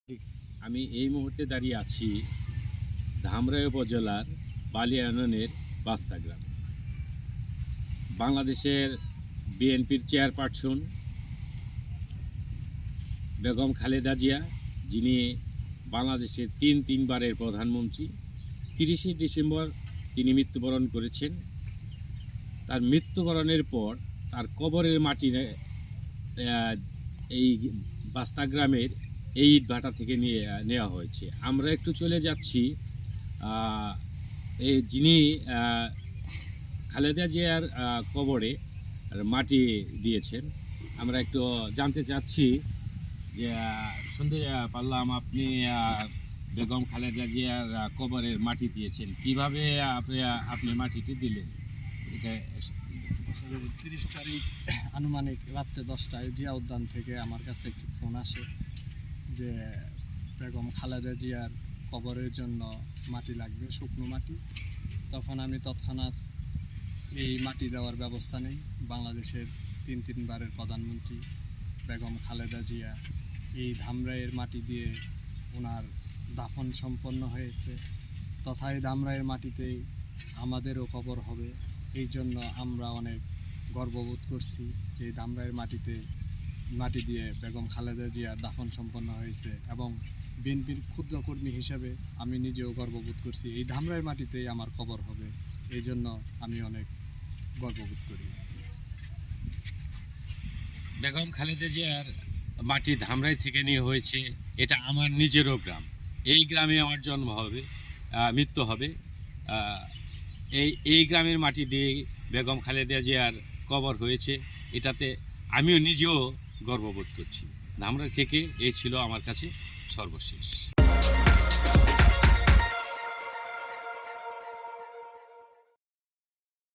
ঠিক। আমি এই মুহূর্তে দাঁড়িয়ে আছি ধামরাই উপজেলার বালিয়া ইউনিয়নের বাস্তা গ্রামে। বাংলাদেশের বিএনপির চেয়ারপারসন বেগম খালেদা জিয়া, যিনি বাংলাদেশের তিনবারের প্রধানমন্ত্রী, 30শে ডিসেম্বর তিনি মৃত্যুবরণ করেছেন। তার মৃত্যুবরণের পর তার কবরের মাটি এই বাস্তা গ্রামের এই ইটভাটা থেকে নেওয়া হয়েছে। আমরা একটু চলে যাচ্ছি এই যিনি খালেদা জিয়ার কবরে মাটি দিয়েছেন। আমরা একটু জানতে চাচ্ছি যে শুনতে পারলাম আপনি বেগম খালেদা জিয়ার কবরের মাটি দিয়েছেন, কিভাবে আপনি মাটিটি দিলেন? এটা 30 তারিখ আনুমানিক রাত্রে 10টায় জিয়া উদ্যান থেকে আমার কাছে একটি ফোন আসে যে বেগম খালেদা জিয়ার কবরের জন্য মাটি লাগবে, শুকনো মাটি। তখন আমি তৎক্ষণাৎ এই মাটি দেওয়ার ব্যবস্থা নেই। বাংলাদেশের তিনবারের প্রধানমন্ত্রী বেগম খালেদা জিয়া এই ধামরাইয়ের মাটি দিয়ে ওনার দাফন সম্পন্ন হয়েছে, তথা এই ধামরাইয়ের মাটিতেই আমাদেরও কবর হবে। এই জন্য আমরা অনেক গর্ববোধ করছি যে এই ধামরাইয়ের মাটি দিয়ে বেগম খালেদা জিয়ার দাফন সম্পন্ন হয়েছে, এবং বিএনপির ক্ষুদ্র কর্মী হিসেবে আমি নিজেও গর্ববোধ করছি এই ধামরাইয়ের মাটিতেই আমার কবর হবে। এই জন্য আমি অনেক গর্ববোধ করি। বেগম খালেদা জিয়ার মাটি ধামরাই থেকে নিয়ে হয়েছে, এটা আমার নিজেরও গ্রাম। এই গ্রামে আমার জন্ম হবে, মৃত্যু হবে। এই গ্রামের মাটি দিয়ে বেগম খালেদা জিয়ার কবর হয়েছে, এটাতে আমিও নিজেও গর্ববোধ করছি। ধামরাই থেকে এই ছিল আমার কাছে সর্বশেষ।